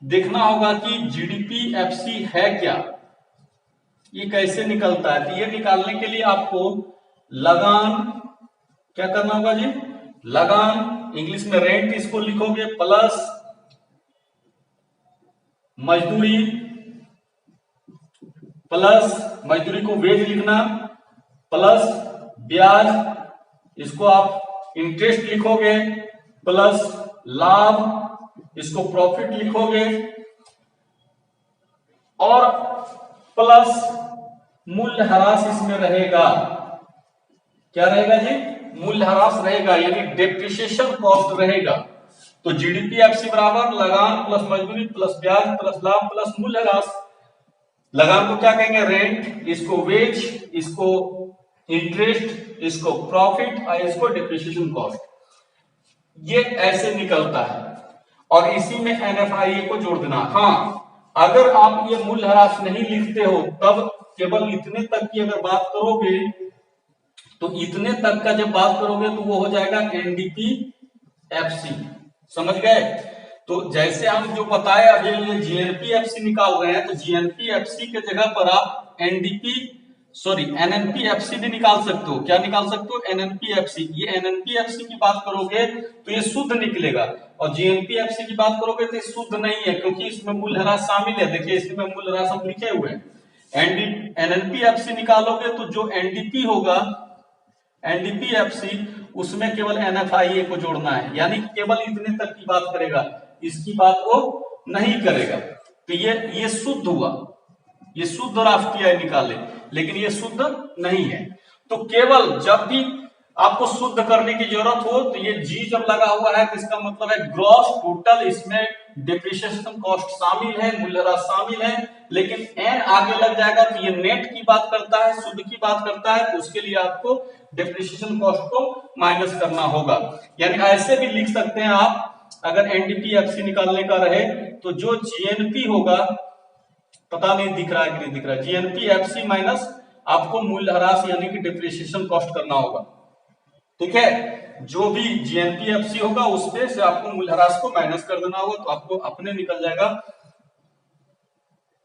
देखना होगा कि जीडीपी एफसी है क्या, ये कैसे निकलता है। तो ये निकालने के लिए आपको लगान क्या करना होगा जी, लगान, इंग्लिश में रेंट इसको लिखोगे, प्लस मजदूरी, प्लस मजदूरी को वेज लिखना, प्लस ब्याज, इसको आप इंटरेस्ट लिखोगे, प्लस लाभ, इसको प्रॉफिट लिखोगे, और प्लस मूल्यह्रास इसमें रहेगा। क्या रहेगा जी, मूल्यह्रास रहेगा, यानी डेप्रिसिएशन कॉस्ट रहेगा। तो जीडीपी एफसी बराबर लगान प्लस मजदूरी प्लस ब्याज प्लस लाभ प्लस मूल्यह्रास। लगान को क्या कहेंगे, रेंट, इसको वेज, इसको इंटरेस्ट, इसको प्रॉफिट, और इसको डेप्रिसिएशन कॉस्ट। ये ऐसे निकलता है, और इसी में एनएफआईए को जोड़ देना। हाँ, अगर आप ये मूल्यह्रास नहीं लिखते हो तब केवल इतने तक की अगर बात करोगे, तो इतने तक का जब बात करोगे तो वो हो जाएगा एनडीपी एफसी। समझ गए? तो जैसे हम जो बताए अभी ये जीएनपी एफसी निकाल रहे हैं, तो जीएनपी एफसी के जगह पर आप एनएनपी एफसी भी निकाल सकते हो। क्या निकाल सकते हो, एनएनपी एफसी। ये एनएनपी एफसी की बात करोगे तो ये शुद्ध निकलेगा, और जीएनपी एफसी की बात करोगे तो ये शुद्ध नहीं है, क्योंकि इसमें मूल्यह्रास शामिल है। देखिए इसमें मूल्यह्रास हम लिखे हुए हैं। एनएनपी एफसी निकालोगे तो जो एनडीपी होगा, एनडीपी एफसी, उसमें केवल एनएफआईए को जोड़ना है, यानी केवल इतने तक की बात करेगा, इसकी बात वो नहीं करेगा। तो ये शुद्ध हुआ, ये शुद्ध राष्ट्रीय आय निकाले, लेकिन ये शुद्ध नहीं है। तो केवल जब भी आपको शुद्ध करने की जरूरत हो तो ये जी जब लगा हुआ है तो इसका मतलब है ग्रॉस टोटल, इसमें डिप्रिसिएशन कॉस्ट शामिल है, मूल्यह्रास शामिल है, लेकिन एन आगे लग जाएगा तो ये नेट की बात करता है, शुद्ध की बात करता है, तो उसके लिए आपको डिप्रिसिएशन कॉस्ट को माइनस करना होगा। यानी ऐसे भी लिख सकते हैं आप, अगर एनडीपी एफसी निकालने का रहे तो जो जीएनपी होगा, पता नहीं दिख रहा है कि नहीं दिख रहा है, जीएनपी एफसी माइनस आपको मूल्यह्रास यानी कि डिप्रिसिएशन कॉस्ट करना होगा। ठीक है, जो भी जीएनपी एफसी होगा उसपे से आपको मूल्यह्रास को माइनस कर देना होगा, तो आपको अपने निकल जाएगा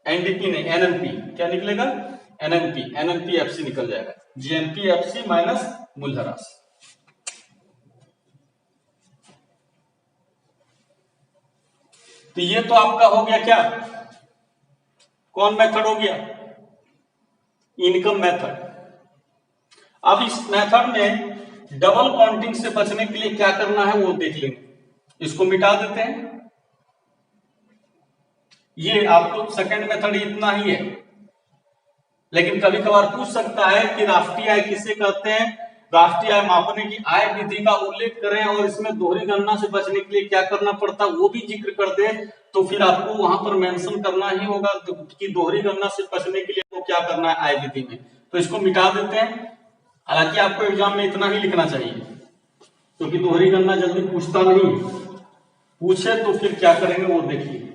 एनडीपी नहीं एनएनपी। क्या निकलेगा, एनएनपी एफसी निकल जाएगा, जीएनपी एफसी माइनस मूल्यह्रास। तो ये तो आपका हो गया क्या, कौन मेथड हो गया, इनकम मेथड। अब इस मेथड में डबल काउंटिंग से बचने के लिए क्या करना है वो देख लेंगे। इसको मिटा देते हैं, ये आपको सेकंड मेथड इतना ही है, लेकिन कभी कभार पूछ सकता है कि राष्ट्रीय आय किसे कहते हैं, राष्ट्रीय आय मापने की आय विधि का उल्लेख करें और इसमें दोहरी गणना से बचने के लिए क्या करना पड़ता है वो भी जिक्र कर दे, तो फिर आपको वहां पर मेंशन करना ही होगा कि दोहरी गणना से बचने के लिए आपको क्या करना है आय विधि में। तो इसको मिटा देते हैं। हालांकि आपको एग्जाम में इतना ही लिखना चाहिए, क्योंकि दोहरी गणना जल्दी पूछता नहीं, पूछे तो फिर क्या करेंगे वो देखिए।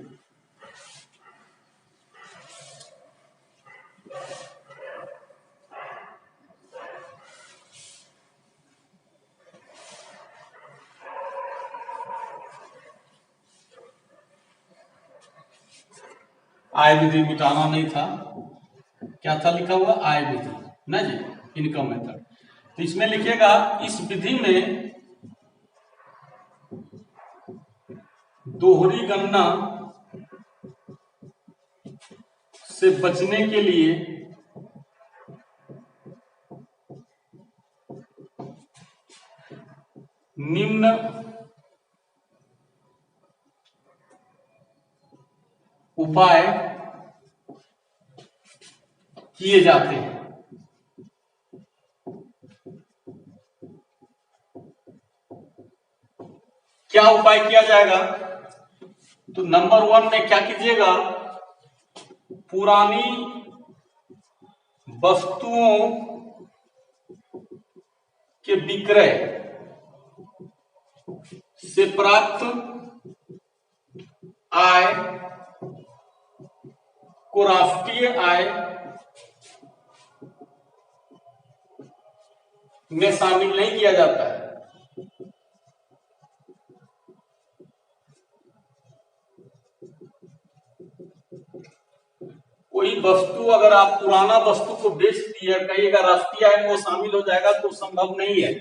आय विधि मिटाना नहीं था, क्या था लिखा हुआ, आय विधि ना जी, इनकम मेथड। तो इसमें लिखिएगा इस विधि में दोहरी गणना से बचने के लिए निम्न उपाय किए जाते हैं। क्या उपाय किया जाएगा? तो नंबर 1 में क्या कीजिएगा, पुरानी वस्तुओं के विक्रय से प्राप्त आय को राष्ट्रीय आय में शामिल नहीं किया जाता है। कोई वस्तु अगर आप पुराना वस्तु को बेच दिया, कहिएगा राष्ट्रीय आय में वो शामिल हो जाएगा, तो संभव नहीं है।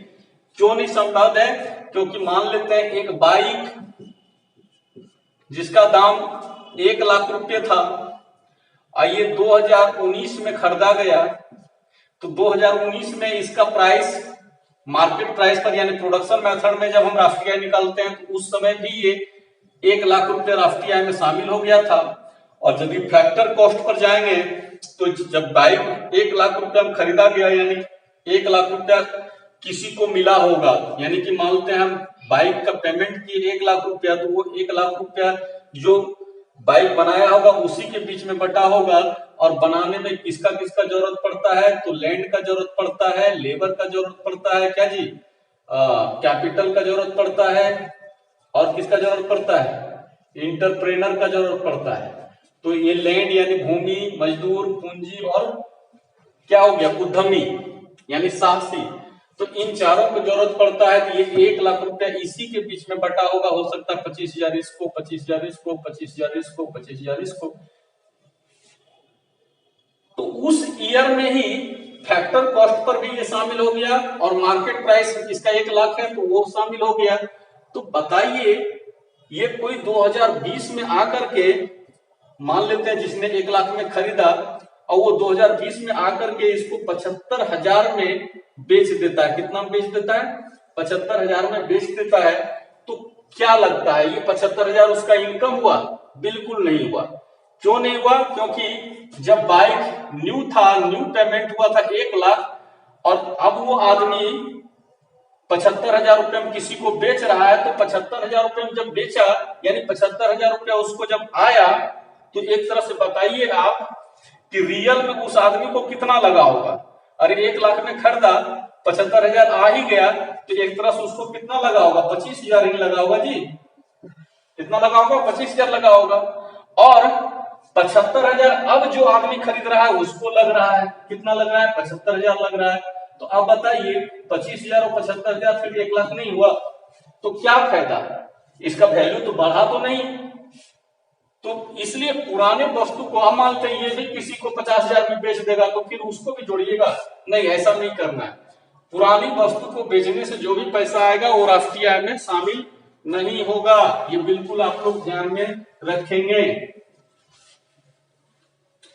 क्यों नहीं संभव है? क्योंकि मान लेते हैं एक बाइक जिसका दाम 1 लाख रुपए था, ये 2019 में खरीदा गया, तो 2019 में इसका प्राइस मार्केट प्राइस पर यानी प्रोडक्शन मेथड में जब हम राष्ट्रीय आय निकालते हैं तो उस समय भी ये 1 लाख रुपए राष्ट्रीय आय में शामिल हो गया था। और जब फैक्टर कॉस्ट पर जाएंगे तो जब बाइक 1 लाख रुपए में खरीदा गया, यानी 1 लाख रुपया किसी को मिला होगा, यानी कि मानते हैं हम बाइक का पेमेंट किए 1 लाख रुपया, तो वो 1 लाख रुपया जो बाइक बनाया होगा उसी के बीच में बटा होगा। और बनाने में किसका किसका जरूरत पड़ता है? तो लैंड का जरूरत पड़ता है, लेबर का जरूरत पड़ता है, क्या जी, कैपिटल का जरूरत पड़ता है, और किसका जरूरत पड़ता है? इंटरप्रेनर का जरूरत पड़ता है। तो ये लैंड यानी भूमि, मजदूर, पूंजी और क्या हो गया, उद्यमी यानी साहसी। तो इन चारों को जरूरत पड़ता है। तो ये 1 लाख रुपया इसी के बीच में बटा होगा। हो सकता है 25,000 इसको, 25,000 इसको, 25,000 इसको, 25,000 इसको। तो उस ईयर में ही फैक्टर कॉस्ट पर भी ये शामिल हो गया, और मार्केट प्राइस इसका 1 लाख है तो वो शामिल हो गया। तो बताइए, ये कोई 2020 में आकर के, मान लेते हैं जिसने 1 लाख में खरीदा और वो 2020 में आकर के इसको 75,000 में बेच देता है। कितना बेच देता है? 75,000 में बेच देता है। तो क्या लगता है, ये 75,000 उसका इनकम हुआ? बिल्कुल नहीं हुआ। क्यों नहीं हुआ? क्योंकि जब बाइक न्यू था, न्यू पेमेंट हुआ था 1 लाख, और अब वो आदमी 75,000 रुपए में किसी को बेच रहा है, तो 75,000 रुपए में जब बेचा, यानी 75,000 रुपया उसको जब आया, तो एक तरह से बताइए आप कि रियल में उस आदमी को कितना लगा होगा। अरे 1 लाख में खरीदा, 75,000 आ ही गया, तो एक तरह से उसको कितना लगा होगा? 25,000 ही लगा होगा जी। कितना लगा होगा? 25,000 लगा होगा। और 75,000 अब जो आदमी खरीद रहा है उसको लग रहा है, कितना लग रहा है? 75,000 लग रहा है। तो अब बताइए, 25,000 और 75,000 फिर 1 लाख नहीं हुआ, तो क्या फायदा? इसका वैल्यू तो बढ़ा तो नहीं। तो इसलिए पुराने वस्तु को हम मानते हैं, ये भी किसी को 50,000 में बेच देगा, तो फिर उसको भी जोड़िएगा? नहीं, ऐसा नहीं करना है। पुरानी वस्तु को बेचने से जो भी पैसा आएगा वो राष्ट्रीय आय में शामिल नहीं होगा। ये बिल्कुल आप लोग ध्यान में रखेंगे।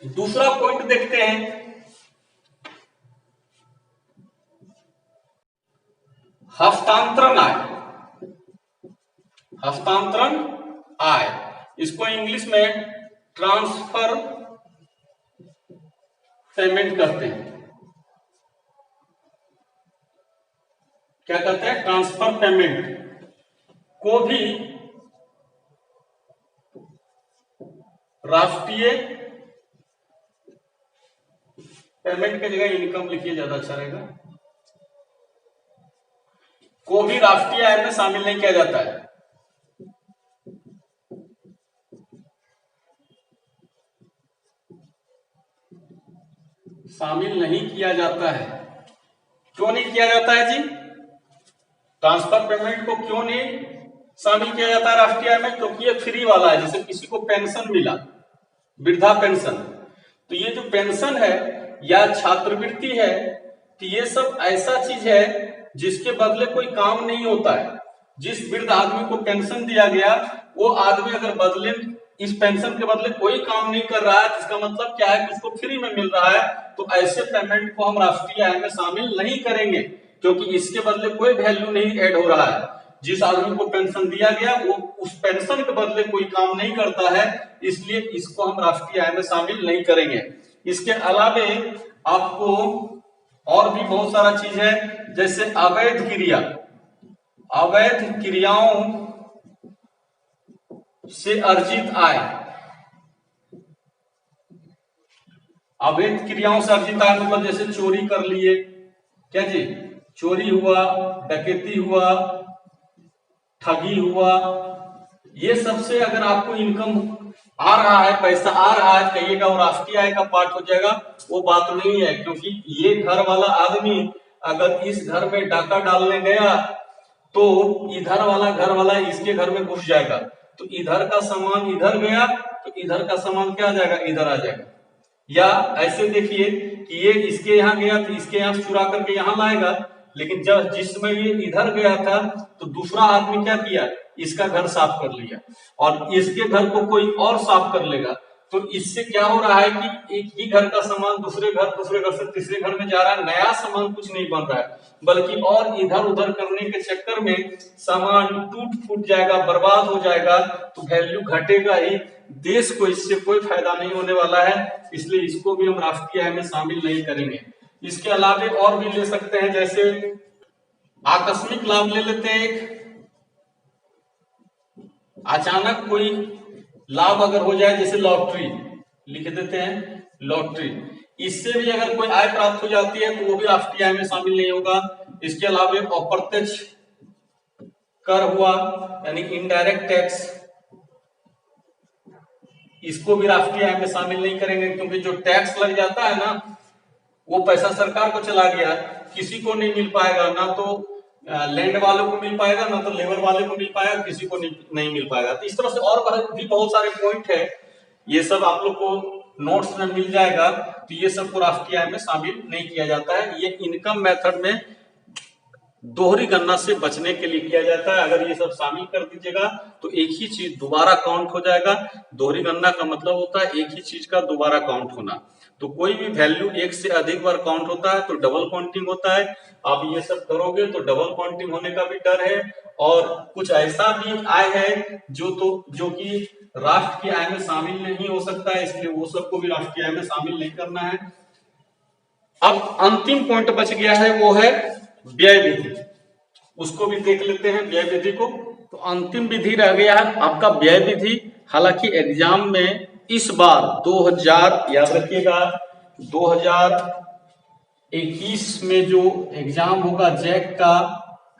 दूसरा पॉइंट देखते हैं, हस्तांतरण आय। हस्तांतरण आय, इसको इंग्लिश में ट्रांसफर पेमेंट कहते हैं। क्या कहते हैं? ट्रांसफर पेमेंट को भी राष्ट्रीय पेमेंट की जगह इनकम लिखिए, ज्यादा अच्छा रहेगा। को भी राष्ट्रीय आय में शामिल नहीं किया जाता है। शामिल नहीं किया जाता है। क्यों नहीं किया जाता है जी? ट्रांसफर पेमेंट को क्यों नहीं शामिल किया जाता है राष्ट्रीय आय में? क्योंकि ये फ्री वाला है। जैसे किसी को पेंशन मिला, वृद्धा पेंशन, तो ये जो पेंशन है या छात्रवृत्ति है, तो ये सब ऐसा चीज है जिसके बदले कोई काम नहीं होता है। जिस वृद्ध आदमी को पेंशन दिया गया, वो आदमी अगर बदले इस पेंशन के बदले कोई काम नहीं कर रहा है, इसका मतलब क्या है कि उसको फ्री में मिल रहा है, तो ऐसे पेमेंट को हम राष्ट्रीय आय में शामिल नहीं करेंगे, क्योंकि इसके बदले कोई वैल्यू नहीं ऐड हो रहा है। जिस आदमी को पेंशन दिया गया वो उस पेंशन के बदले कोई काम नहीं करता है, इसलिए इसको हम राष्ट्रीय आय में शामिल नहीं करेंगे। इसके अलावे आपको और भी बहुत सारा चीज है, जैसे अवैध क्रिया, अवैध क्रियाओं से अर्जित आय, अवैध क्रियाओं से अर्जित आय मतलब जैसे चोरी कर लिए, क्या जी, चोरी हुआ, डकैती हुआ, ठगी हुआ, ये सबसे अगर आपको इनकम आ रहा है, पैसा आ रहा है, कहिएगा वो राष्ट्रीय आय का पार्ट हो जाएगा, वो बात नहीं है। क्योंकि ये घर वाला आदमी अगर इस घर में डाका डालने गया तो इधर वाला घर वाला इसके घर में घुस जाएगा, तो इधर का सामान इधर गया तो इधर का सामान क्या आ जाएगा, इधर आ जाएगा। या ऐसे देखिए कि ये इसके यहाँ गया तो इसके यहाँ चुरा करके यहाँ लाएगा, लेकिन जब जिसमें ये इधर गया था तो दूसरा आदमी क्या किया, इसका घर साफ कर लिया और इसके घर को कोई और साफ कर लेगा, तो इससे क्या हो रहा है कि एक ही घर का सामान दूसरे घर से तीसरे घर में जा रहा है, नया सामान कुछ नहीं बन रहा है, बल्कि और इधर उधर करने के चक्कर में सामान टूट फूट जाएगा, बर्बाद हो जाएगा, तो वैल्यू घटेगा ही, देश को इससे कोई फायदा नहीं होने वाला है। इसलिए इसको भी हम राष्ट्रीय आय में शामिल नहीं करेंगे। इसके अलावे और भी ले सकते हैं, जैसे आकस्मिक लाभ ले लेते हैं। एक अचानक कोई लाभ अगर हो जाए, जैसे लॉटरी लिख देते हैं, लॉटरी, इससे भी अगर कोई आय प्राप्त हो जाती है तो वो भी राष्ट्रीय आय में शामिल नहीं होगा। इसके अलावा अप्रत्यक्ष कर हुआ, यानी इनडायरेक्ट टैक्स, इसको भी राष्ट्रीय आय में शामिल नहीं करेंगे, क्योंकि जो टैक्स लग जाता है ना, वो पैसा सरकार को चला गया, किसी को नहीं मिल पाएगा, ना तो लैंड वालों को मिल पाएगा, ना तो लेबर वाले को मिल पाएगा, किसी को नहीं मिल पाएगा। तो इस तरह से और भी बहुत सारे पॉइंट है, ये सब आप लोग को नोट्स में मिल जाएगा। तो ये सब को राष्ट्रीय आय में शामिल नहीं किया जाता है। ये इनकम मेथड में दोहरी गणना से बचने के लिए किया जाता है। अगर ये सब शामिल कर दीजिएगा तो एक ही चीज दोबारा काउंट हो जाएगा। दोहरी गणना का मतलब होता है एक ही चीज का दोबारा काउंट होना। तो कोई भी वैल्यू एक से अधिक बार काउंट होता है तो डबल काउंटिंग होता है। आप ये सब करोगे तो डबल काउंटिंग होने का भी डर है। और कुछ ऐसा भी आय है जो कि राष्ट्र की आय में शामिल नहीं हो सकता है, इसलिए वो सबको भी राष्ट्र की आय में शामिल नहीं करना है। अब अंतिम पॉइंट बच गया है, वो है व्यय विधि। उसको भी देख लेते हैं व्यय विधि को। तो अंतिम विधि रह गया है आपका व्यय विधि। हालांकि एग्जाम में इस बार 2000 याद रखिएगा 2021 में जो एग्जाम होगा जैक का,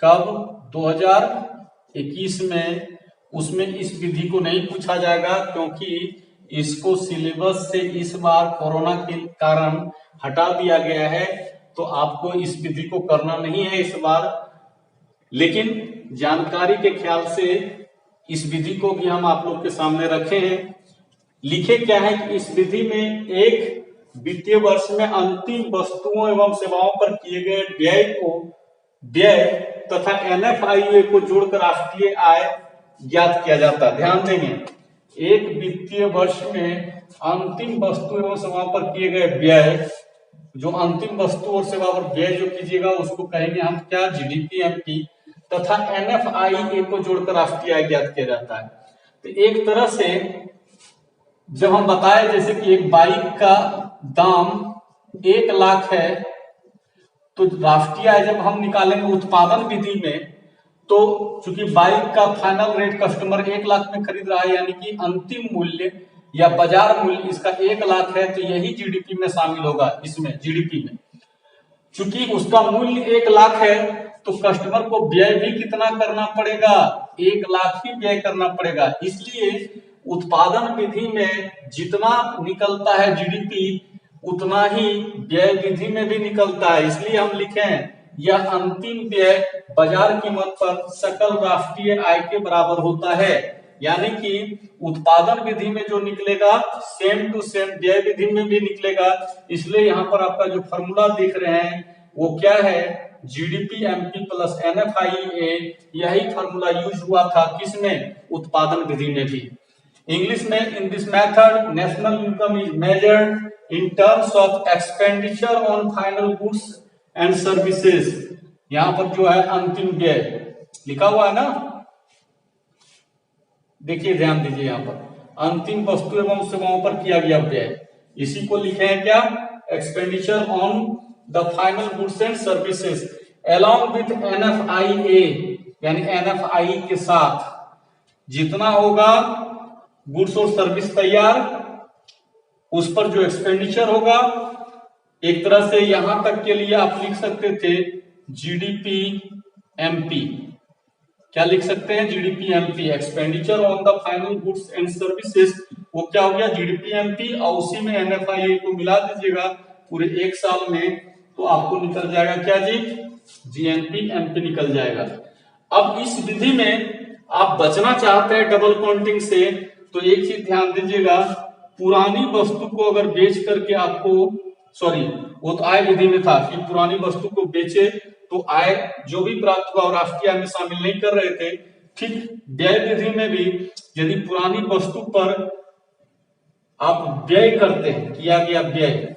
कब 2021 में, उसमें इस विधि को नहीं पूछा जाएगा, क्योंकि इसको सिलेबस से इस बार कोरोना के कारण हटा दिया गया है। तो आपको इस विधि को करना नहीं है इस बार, लेकिन जानकारी के ख्याल से इस विधि को भी हम आप लोग के सामने रखे हैं। लिखे क्या है कि इस विधि में एक वित्तीय वर्ष में अंतिम वस्तुओं एवं सेवाओं पर किए गए व्यय तथा NFIA को जोड़कर राष्ट्रीय आय ज्ञात किया जाता है। ध्यान देंगे, एक वित्तीय वर्ष में अंतिम वस्तु एवं सेवाओं पर किए गए व्यय, जो अंतिम वस्तु और सेवा पर व्यय जो कीजिएगा उसको कहेंगे हम क्या, GDP MP, तथा NFIA को जोड़कर राष्ट्रीय आय ज्ञात किया जाता है। तो एक तरह से जब हम बताए जैसे कि एक बाइक का दाम 1 लाख है, तो राष्ट्रीय आय जब हम निकालेंगे उत्पादन विधि में, तो चूंकि बाइक का फाइनल रेट कस्टमर 1 लाख में खरीद रहा है, यानी कि अंतिम मूल्य या बाजार मूल्य इसका 1 लाख है, तो यही GDP में शामिल होगा। इसमें GDP में चूंकि उसका मूल्य 1 लाख है, तो तो कस्टमर को व्यय भी कितना करना पड़ेगा, 1 लाख ही व्यय करना पड़ेगा। इसलिए उत्पादन विधि में जितना निकलता है जीडीपी उतना ही व्यय विधि में भी निकलता है। इसलिए हम लिखें यह अंतिम व्यय बाजार कीमत पर सकल राष्ट्रीय आय के बराबर होता है। यानी कि उत्पादन विधि में जो निकलेगा सेम टू सेम व्यय विधि में भी निकलेगा। इसलिए यहाँ पर आपका जो फॉर्मूला देख रहे हैं वो क्या है, जीडीपी एमपी प्लस एनएफआईए। यही फॉर्मूला यूज हुआ था किसमें, उत्पादन विधि में भी। इंग्लिश में इन this method national income is measured in terms of expenditure on final goods and services. यहां पर जो है अंतिम व्यय लिखा हुआ है ना, देखिए ध्यान दीजिए, यहां पर अंतिम वस्तु एवं सेवाओं पर किया गया व्यय, इसी को लिखे हैं क्या, expenditure on the final goods and services along with NFIA. यानी एनएफआई के साथ जितना होगा गुड्स और सर्विस तैयार, उस पर जो एक्सपेंडिचर होगा, एक तरह से यहां तक के लिए आप लिख सकते थे जीडीपी एमपी। क्या लिख सकते हैं, GDP MP, expenditure on the final goods and services, वो क्या हो गया जीडीपी एमपी, और उसी में एनएफआईए को मिला दीजिएगा पूरे एक साल में, तो आपको निकल जाएगा क्या जी, जीएनपी एमपी निकल जाएगा। अब इस विधि में आप बचना चाहते हैं डबल काउंटिंग से, तो एक चीज ध्यान दीजिएगा, पुरानी वस्तु को अगर बेच करके आपको, सॉरी वो तो आय विधि में था कि पुरानी वस्तु को बेचे तो आय जो भी प्राप्त हुआ और राष्ट्रीय आय में शामिल नहीं कर रहे थे। ठीक व्यय विधि में भी यदि पुरानी वस्तु पर आप व्यय करते हैं, किया गया व्यय,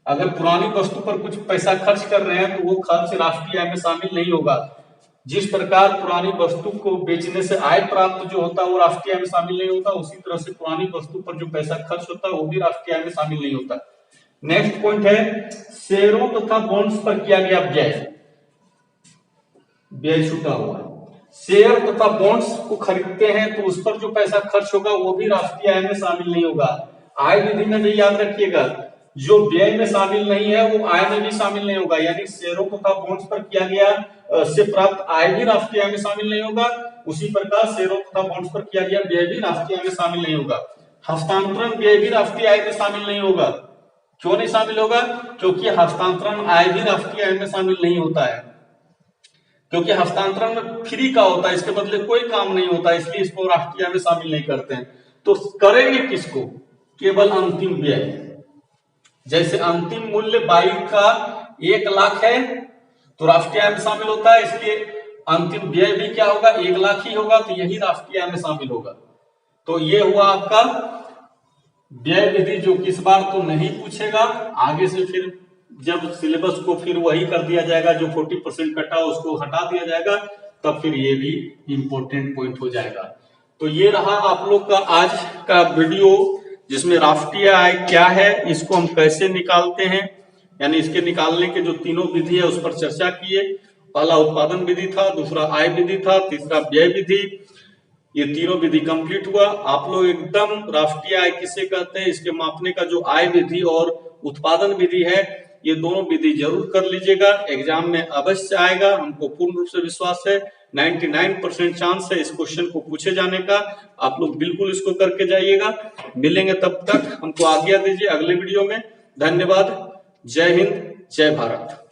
अगर पुरानी वस्तु पर कुछ पैसा खर्च कर रहे हैं तो वो खर्च राष्ट्रीय आय में शामिल नहीं होगा। जिस प्रकार पुरानी वस्तु को बेचने से आय प्राप्त जो होता है वो राष्ट्रीय आय में शामिल नहीं होता, उसी तरह से पुरानी वस्तु पर जो पैसा खर्च होता है वो भी राष्ट्रीय आय में शामिल नहीं होता। नेक्स्ट पॉइंट है शेयरों तथा बॉन्ड्स पर किया गया व्यय, व्यय छूटा हुआ। शेयर तथा बॉन्ड्स को खरीदते हैं तो उस पर जो पैसा खर्च होगा वो भी राष्ट्रीय आय में शामिल नहीं होगा। आय विधि में भी याद रखिएगा, जो व्यय में शामिल नहीं है वो आय में भी शामिल नहीं होगा। यानी शेयरों तथा बॉन्ड्स पर किया गया से प्राप्त आय भी राष्ट्रीय आय में शामिल नहीं होगा, उसी प्रकार शेयरों तथा बॉन्ड्स पर किया गया व्यय भी राष्ट्रीय आय में शामिल नहीं होगा। हस्तांतरण व्यय भी राष्ट्रीय आय में शामिल नहीं होगा। क्यों नहीं शामिल होगा, क्योंकि हस्तांतरण आय भी राष्ट्रीय आय में शामिल नहीं होता है, क्योंकि हस्तांतरण फ्री का होता है, इसके बदले कोई काम नहीं होता, इसलिए इसको राष्ट्रीय आय में शामिल नहीं करते हैं। तो करेंगे किसको, केवल अंतिम व्यय। जैसे अंतिम मूल्य बाइक का 1 लाख है तो राष्ट्रीय आय में शामिल होता है, इसलिए अंतिम व्यय भी क्या होगा, 1 लाख ही होगा, तो यही राष्ट्रीय आय में शामिल होगा। तो ये हुआ आपका व्यय विधि, जो किस बार तो नहीं पूछेगा, आगे से फिर जब सिलेबस को फिर वही कर दिया जाएगा, जो 40% कटा उसको हटा दिया जाएगा, तब फिर ये भी इंपॉर्टेंट पॉइंट हो जाएगा। तो ये रहा आप लोग का आज का वीडियो, जिसमें राष्ट्रीय आय क्या है, इसको हम कैसे निकालते हैं, यानी इसके निकालने के जो तीनों विधि है उस पर चर्चा किए। पहला उत्पादन विधि था, दूसरा आय विधि था, तीसरा व्यय विधि। ये तीनों विधि कंप्लीट हुआ। आप लोग एकदम राष्ट्रीय आय किसे कहते हैं, इसके मापने का जो आय विधि और उत्पादन विधि है, ये दोनों विधि जरूर कर लीजिएगा, एग्जाम में अवश्य आएगा, हमको पूर्ण रूप से विश्वास है। 99% चांस है इस क्वेश्चन को पूछे जाने का। आप लोग बिल्कुल इसको करके जाइएगा। मिलेंगे, तब तक हमको आज्ञा दीजिए अगले वीडियो में। धन्यवाद। जय हिंद, जय भारत।